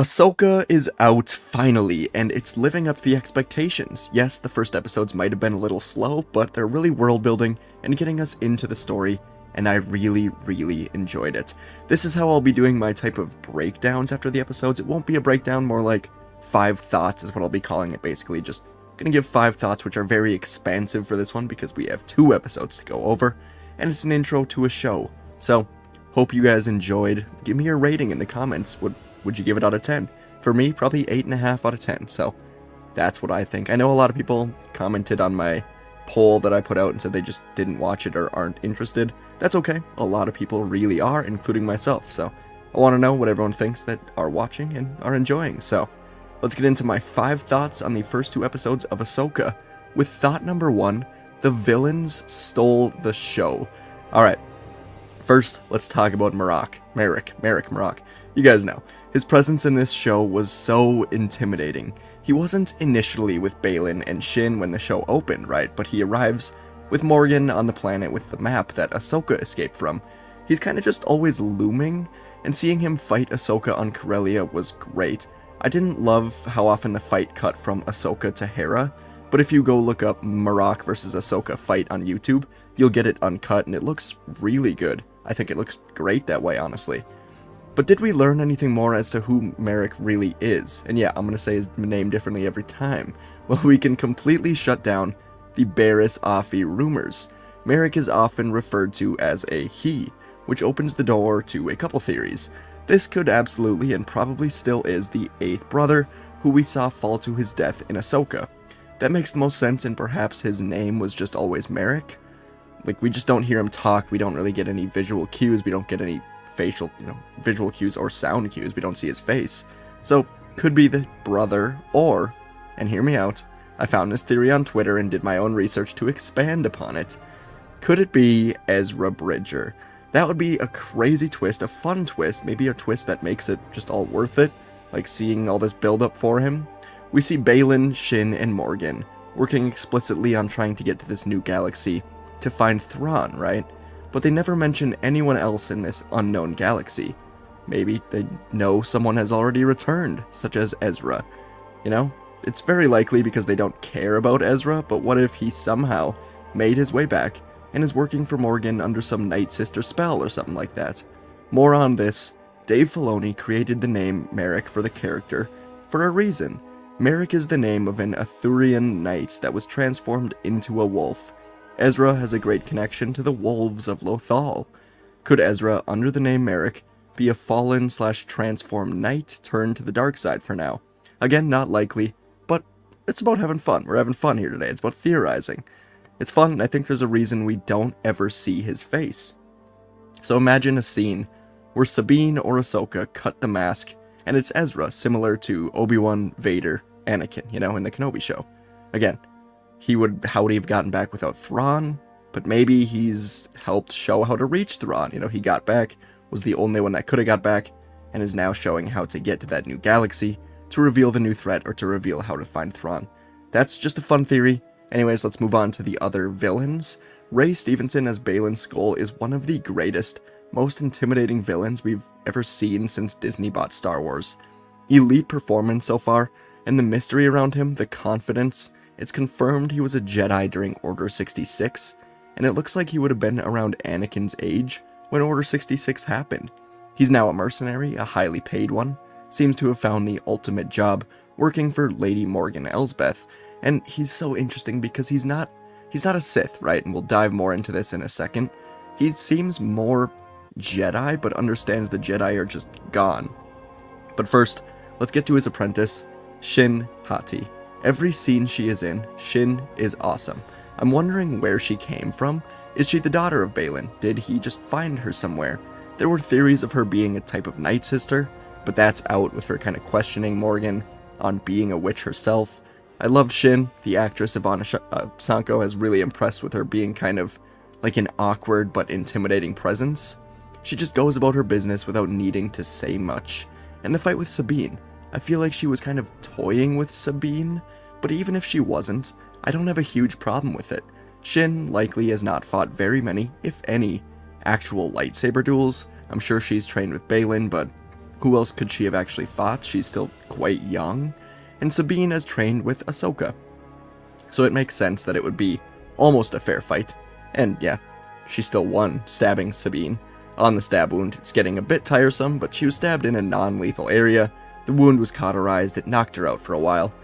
Ahsoka is out finally, and it's living up to the expectations. Yes, the first episodes might have been a little slow, but they're really world building and getting us into the story, and I really enjoyed it. This is how I'll be doing my type of breakdowns after the episodes. It won't be a breakdown, more like 5 thoughts is what I'll be calling it, basically. Just gonna give 5 thoughts, which are very expansive for this one because we have 2 episodes to go over, and it's an intro to a show. So, hope you guys enjoyed. Give me your rating in the comments. Would you give it out of 10? For me, probably 8.5 out of 10, so that's what I think. I know a lot of people commented on my poll that I put out and said they just didn't watch it or aren't interested. That's okay. A lot of people really are, including myself, so I want to know what everyone thinks that are watching and are enjoying. So let's get into my 5 thoughts on the first 2 episodes of Ahsoka, with thought number 1, the villains stole the show. Alright, first, let's talk about Merrick. You guys know, his presence in this show was so intimidating. He wasn't initially with Baylan and Shin when the show opened, right? But he arrives with Morgan on the planet with the map that Ahsoka escaped from. He's kind of just always looming, and seeing him fight Ahsoka on Corellia was great. I didn't love how often the fight cut from Ahsoka to Hera, but if you go look up Merrick versus Ahsoka fight on YouTube, you'll get it uncut, and it looks really good. I think it looks great that way, honestly. But did we learn anything more as to who Merrick really is? And yeah, I'm going to say his name differently every time. Well, we can completely shut down the Barriss Offee rumors. Merrick is often referred to as a he, which opens the door to a couple theories. This could absolutely and probably still is the 8th brother, who we saw fall to his death in Ahsoka. That makes the most sense, and perhaps his name was just always Merrick. Like, we just don't hear him talk, we don't really get any visual cues, we don't get any facial, visual cues or sound cues, we don't see his face. So, could be the brother, or, and hear me out, I found this theory on Twitter and did my own research to expand upon it. Could it be Ezra Bridger? That would be a crazy twist, a fun twist, maybe a twist that makes it just all worth it, like seeing all this build up for him. We see Baylan, Shin, and Morgan working explicitly on trying to get to this new galaxy to find Thrawn, right? But they never mention anyone else in this unknown galaxy. Maybe they know someone has already returned, such as Ezra. It's very likely because they don't care about Ezra, but what if he somehow made his way back and is working for Morgan under some Night Sister spell or something like that? More on this. Dave Filoni created the name Merrick for the character for a reason. Merrick is the name of an Arthurian knight that was transformed into a wolf. Ezra has a great connection to the wolves of Lothal. Could Ezra, under the name Merrick, be a fallen/transformed knight turned to the dark side for now? Again, not likely, but it's about having fun. We're having fun here today. It's about theorizing. It's fun, and I think there's a reason we don't ever see his face. So imagine a scene where Sabine or Ahsoka cut the mask, and it's Ezra, similar to Obi-Wan, Vader, Anakin, in the Kenobi show. Again, how would he have gotten back without Thrawn? But maybe he's helped show how to reach Thrawn. He got back, was the only one that could have got back, and is now showing how to get to that new galaxy, to reveal the new threat, or to reveal how to find Thrawn. That's just a fun theory. Anyways, let's move on to the other villains. Ray Stevenson as Baylan Skoll is one of the greatest, most intimidating villains we've ever seen since Disney bought Star Wars. Elite performance so far, and the mystery around him, the confidence. It's confirmed he was a Jedi during Order 66, and it looks like he would have been around Anakin's age when Order 66 happened. He's now a mercenary, a highly paid one, seems to have found the ultimate job working for Lady Morgan Elsbeth, and he's so interesting because he's not a Sith, right? And we'll dive more into this in a second. He seems more Jedi, but understands the Jedi are just gone. But first, let's get to his apprentice, Shin Hati. Every scene she is in, Shin is awesome. I'm wondering where she came from. Is she the daughter of Baylan? Did he just find her somewhere? There were theories of her being a type of Night Sister, but that's out with her kind of questioning Morgan on being a witch herself. I love Shin. The actress Ivana Sanko has really impressed with her being kind of like an awkward but intimidating presence. She just goes about her business without needing to say much. And the fight with Sabine, I feel like she was kind of toying with Sabine, but even if she wasn't, I don't have a huge problem with it. Shin likely has not fought very many, if any, actual lightsaber duels. I'm sure she's trained with Baylan, but Who else could she have actually fought? She's still quite young. And Sabine has trained with Ahsoka. So it makes sense that it would be almost a fair fight. And yeah, she still won, stabbing Sabine. On the stab wound, it's getting a bit tiresome, but she was stabbed in a non-lethal area. The wound was cauterized, it knocked her out for a while.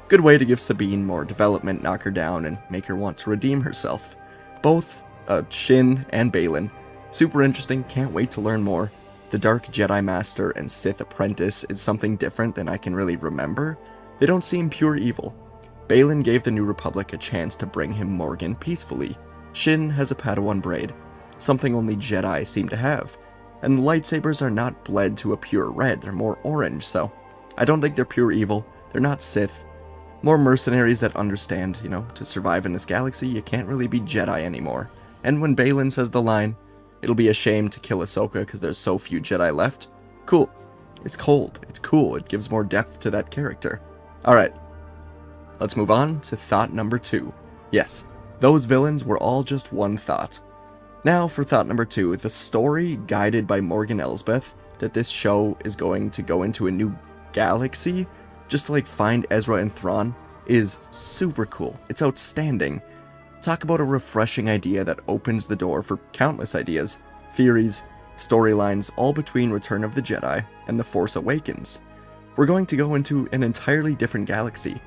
Good way to give Sabine more development, knock her down, and make her want to redeem herself. Both Shin and Baylan, super interesting, can't wait to learn more. The Dark Jedi Master and Sith Apprentice is something different than I can really remember. They don't seem pure evil. Baylan gave the New Republic a chance to bring him Morgan peacefully. Shin has a Padawan braid, something only Jedi seem to have. And the lightsabers are not bled to a pure red, they're more orange, so I don't think they're pure evil, they're not Sith. More mercenaries that understand, to survive in this galaxy, you can't really be Jedi anymore. And when Baylan says the line, "It'll be a shame to kill Ahsoka because there's so few Jedi left," cool. It's cold, it's cool, it gives more depth to that character. Alright, let's move on to thought number 2. Yes, those villains were all just one thought. Now for thought number 2, the story guided by Morgan Elsbeth that this show is going to go into a new galaxy, just to find Ezra and Thrawn, is super cool. It's outstanding. Talk about a refreshing idea that opens the door for countless ideas, theories, storylines, all between Return of the Jedi and The Force Awakens. We're going to go into an entirely different galaxy,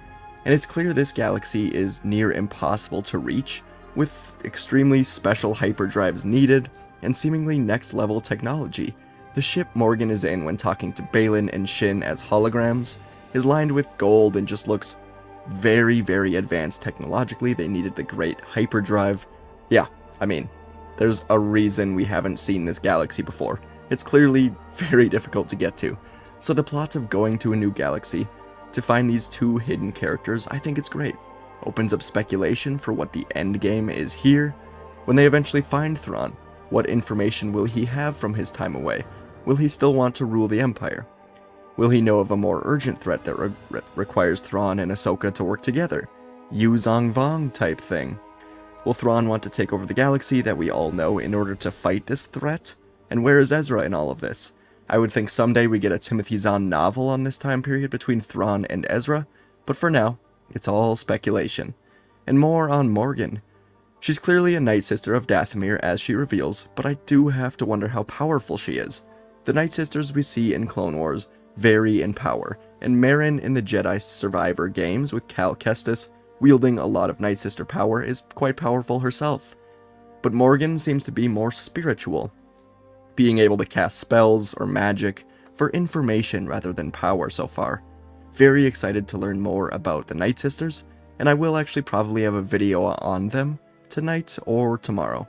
and it's clear this galaxy is near impossible to reach, with extremely special hyperdrives needed, and seemingly next-level technology. The ship Morgan is in when talking to Baylan and Shin as holograms is lined with gold and just looks very, very advanced technologically. They needed the great hyperdrive. Yeah, I mean, there's a reason we haven't seen this galaxy before. It's clearly very difficult to get to. So the plot of going to a new galaxy to find these 2 hidden characters, I think it's great. Opens up speculation for what the end game is here. When they eventually find Thrawn, what information will he have from his time away? Will he still want to rule the Empire? Will he know of a more urgent threat that requires Thrawn and Ahsoka to work together? Yu Zong Vong type thing. Will Thrawn want to take over the galaxy that we all know in order to fight this threat? And where is Ezra in all of this? I would think someday we get a Timothy Zahn novel on this time period between Thrawn and Ezra, but for now, it's all speculation. And more on Morgan. She's clearly a Night Sister of Dathomir as she reveals, but I do have to wonder how powerful she is. The Night Sisters we see in Clone Wars vary in power, and Merrin in the Jedi Survivor games with Cal Kestis wielding a lot of Night Sister power is quite powerful herself. But Morgan seems to be more spiritual, being able to cast spells or magic for information rather than power so far. Very excited to learn more about the Night Sisters, and I will actually probably have a video on them tonight or tomorrow.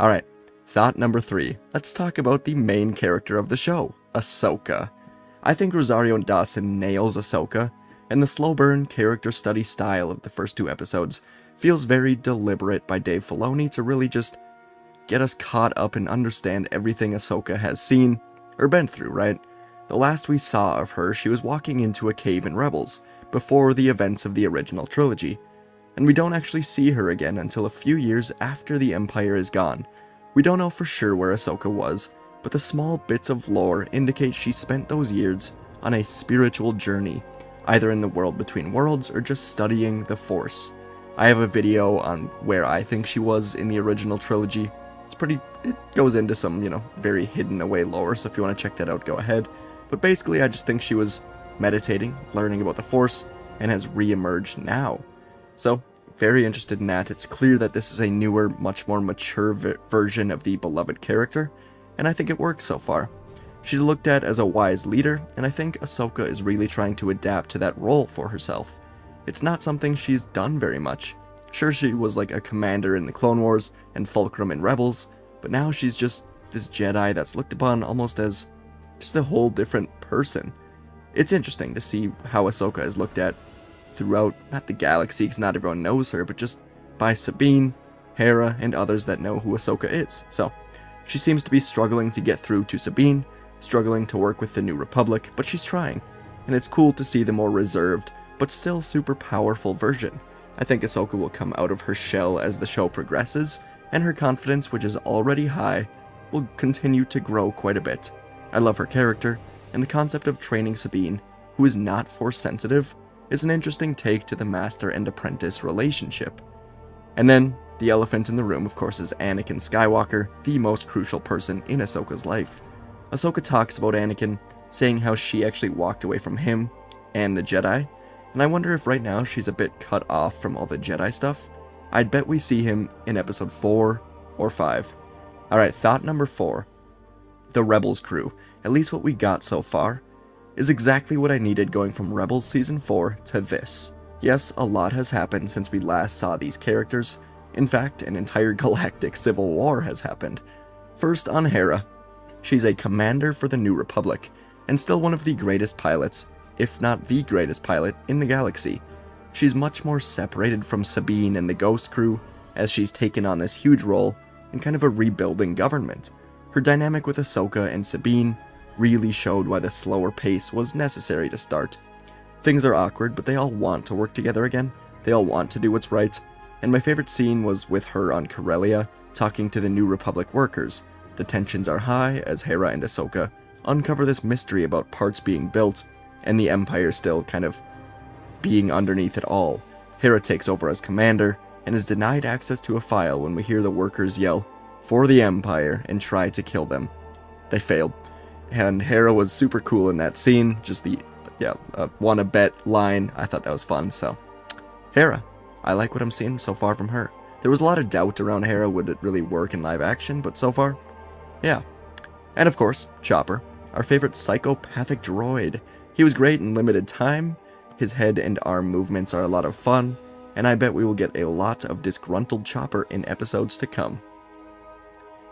Alright, thought number 3. Let's talk about the main character of the show, Ahsoka. I think Rosario Dawson nails Ahsoka, and the slow burn character study style of the first 2 episodes feels very deliberate by Dave Filoni to really just get us caught up and understand everything Ahsoka has seen, or been through, right? The last we saw of her, she was walking into a cave in Rebels, before the events of the original trilogy, and we don't actually see her again until a few years after the Empire is gone. We don't know for sure where Ahsoka was, but the small bits of lore indicate she spent those years on a spiritual journey, either in the world between worlds or just studying the Force. I have a video on where I think she was in the original trilogy. It goes into some, very hidden away lore, so if you want to check that out, go ahead. But basically, I just think she was meditating, learning about the Force, and has re-emerged now. So, very interested in that. It's clear that this is a newer, much more mature version of the beloved character, and I think it works so far. She's looked at as a wise leader, and I think Ahsoka is really trying to adapt to that role for herself. It's not something she's done very much. Sure, she was like a commander in the Clone Wars and Fulcrum in Rebels, but now she's just this Jedi that's looked upon almost as just a whole different person. It's interesting to see how Ahsoka is looked at throughout, not the galaxy, because not everyone knows her, but just by Sabine, Hera, and others that know who Ahsoka is. So, she seems to be struggling to get through to Sabine, struggling to work with the New Republic, but she's trying, and it's cool to see the more reserved, but still super powerful version. I think Ahsoka will come out of her shell as the show progresses, and her confidence, which is already high, will continue to grow quite a bit. I love her character, and and the concept of training Sabine, who is not force sensitive, is an interesting take to the master and apprentice relationship. And then, the elephant in the room, of course, is Anakin Skywalker, the most crucial person in Ahsoka's life. Ahsoka talks about Anakin, saying how she actually walked away from him and the Jedi, and I wonder if right now she's a bit cut off from all the Jedi stuff. I'd bet we see him in episode 4 or 5. Alright, thought number 4. The Rebels crew, at least what we got so far, is exactly what I needed going from Rebels Season 4 to this. Yes, a lot has happened since we last saw these characters. In fact, an entire galactic civil war has happened. First on Hera. She's a commander for the New Republic, and still one of the greatest pilots, if not the greatest pilot, in the galaxy. She's much more separated from Sabine and the Ghost crew, as she's taken on this huge role in kind of a rebuilding government. Her dynamic with Ahsoka and Sabine really showed why the slower pace was necessary to start. Things are awkward, but they all want to work together again, they all want to do what's right, and my favorite scene was with her on Corellia, talking to the New Republic workers. The tensions are high as Hera and Ahsoka uncover this mystery about parts being built, and the Empire still kind of being underneath it all. Hera takes over as commander, and is denied access to a file when we hear the workers yell, "For the Empire," and try to kill them. They failed. And Hera was super cool in that scene, just the, wanna bet line. I thought that was fun, so. Hera. I like what I'm seeing so far from her. There was a lot of doubt around Hera, would it really work in live action, but so far, yeah. And of course, Chopper, our favorite psychopathic droid. He was great in limited time, his head and arm movements are a lot of fun, and I bet we will get a lot of disgruntled Chopper in episodes to come.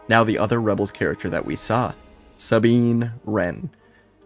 Now the other Rebels character that we saw, Sabine Wren.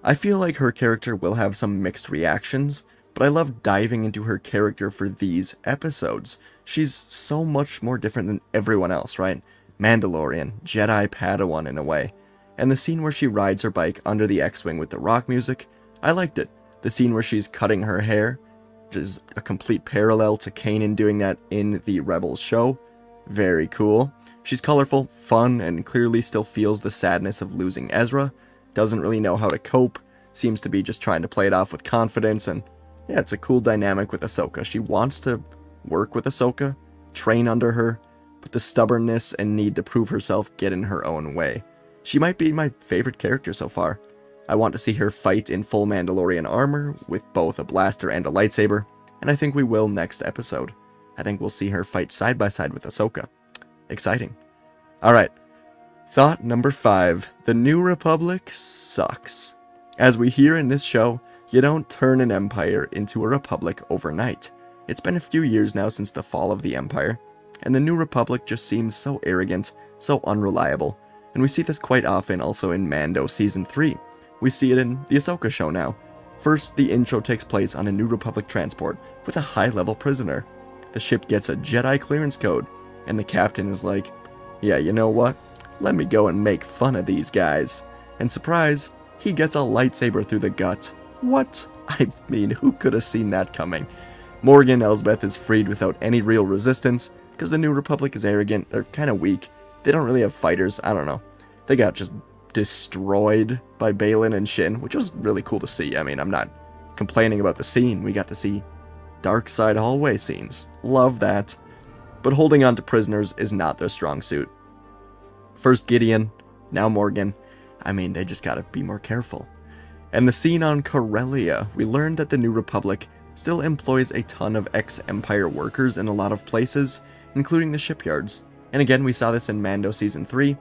I feel like her character will have some mixed reactions, but I love diving into her character for these episodes. She's so much more different than everyone else, right? Mandalorian, Jedi Padawan in a way. And the scene where she rides her bike under the X-Wing with the rock music, I liked it. The scene where she's cutting her hair, which is a complete parallel to Kanan doing that in the Rebels show. Very cool. She's colorful, fun, and clearly still feels the sadness of losing Ezra. Doesn't really know how to cope, seems to be just trying to play it off with confidence, and yeah, it's a cool dynamic with Ahsoka. She wants to work with Ahsoka, train under her, but the stubbornness and need to prove herself get in her own way. She might be my favorite character so far. I want to see her fight in full Mandalorian armor, with both a blaster and a lightsaber, and I think we will next episode. I think we'll see her fight side by side with Ahsoka. Exciting. Alright, thought number 5. The New Republic sucks. As we hear in this show, you don't turn an empire into a republic overnight. It's been a few years now since the fall of the Empire, and the New Republic just seems so arrogant, so unreliable, and we see this quite often also in Mando Season 3. We see it in the Ahsoka show now. First, the intro takes place on a New Republic transport with a high-level prisoner. The ship gets a Jedi clearance code, and the captain is like, yeah, you know what? Let me go and make fun of these guys. And surprise, he gets a lightsaber through the gut. What? I mean, who could have seen that coming? Morgan Elsbeth is freed without any real resistance, because the New Republic is arrogant, they're kind of weak, they don't really have fighters, I don't know. They got just destroyed by Baylan and Shin, which was really cool to see. I mean, I'm not complaining about the scene, we got to see dark side hallway scenes. Love that. But holding on to prisoners is not their strong suit. First Gideon, now Morgan. I mean, they just gotta be more careful. And the scene on Corellia, we learned that the New Republic still employs a ton of ex-Empire workers in a lot of places, including the shipyards. And again, we saw this in Mando Season 3,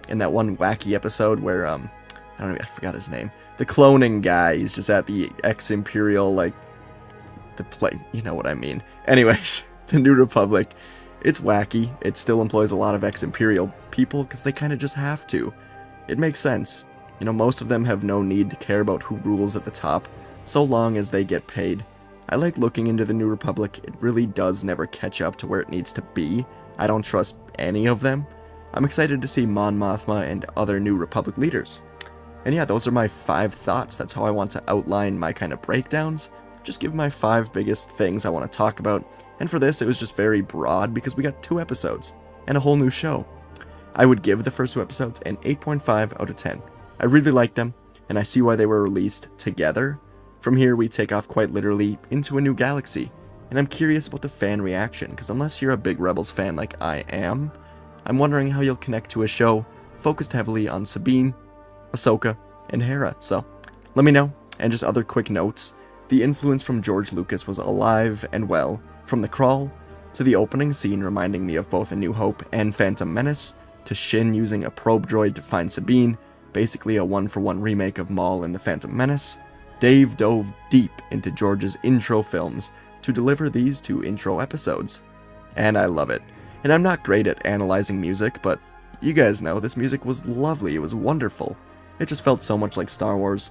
in that one wacky episode where, I forgot his name. The cloning guy, he's just at the ex-Imperial, you know what I mean. Anyways, the New Republic, it's wacky. It still employs a lot of ex-Imperial people, because they kind of just have to. It makes sense. You know, most of them have no need to care about who rules at the top, so long as they get paid. I like looking into the New Republic. It really does never catch up to where it needs to be. I don't trust any of them. I'm excited to see Mon Mothma and other New Republic leaders. And yeah, those are my 5 thoughts. That's how I want to outline my kind of breakdowns. Just give my 5 biggest things I want to talk about. And for this, it was just very broad because we got 2 episodes and a whole new show. I would give the first 2 episodes an 8.5 out of 10. I really liked them. and I see why they were released together. From here, we take off quite literally into a new galaxy, and I'm curious about the fan reaction, because unless you're a big Rebels fan like I am, I'm wondering how you'll connect to a show focused heavily on Sabine, Ahsoka, and Hera. So let me know. And just other quick notes, the influence from George Lucas was alive and well, from the crawl to the opening scene reminding me of both A New Hope and Phantom Menace, to Shin using a probe droid to find Sabine, basically a one-for-one remake of Maul and the Phantom Menace. Dave dove deep into George's intro films to deliver these 2 intro episodes, and I love it. And I'm not great at analyzing music, but you guys know this music was lovely, it was wonderful. It just felt so much like Star Wars.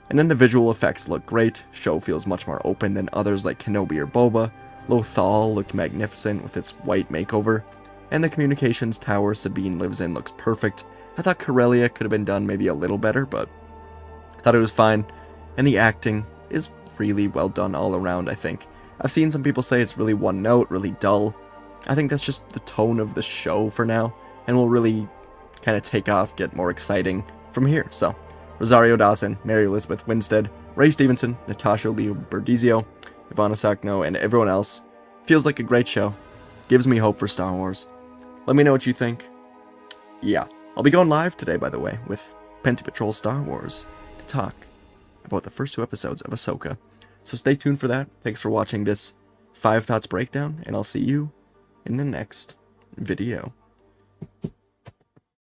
And then the visual effects look great, show feels much more open than others like Kenobi or Boba, Lothal looked magnificent with its white makeover, and the communications tower Sabine lives in looks perfect. I thought Corellia could have been done maybe a little better, but I thought it was fine. And the acting is really well done all around, I think. I've seen some people say it's really one note, really dull. I think that's just the tone of the show for now, and will really kind of take off, get more exciting from here. So, Rosario Dawson, Mary Elizabeth Winstead, Ray Stevenson, Natasha Leo Bordizio, Ivana Sakno, and everyone else. Feels like a great show. Gives me hope for Star Wars. Let me know what you think. Yeah, I'll be going live today, by the way, with Penti Patrol Star Wars to talk about the first 2 episodes of Ahsoka. So stay tuned for that. Thanks for watching this 5 Thoughts breakdown, and I'll see you in the next video.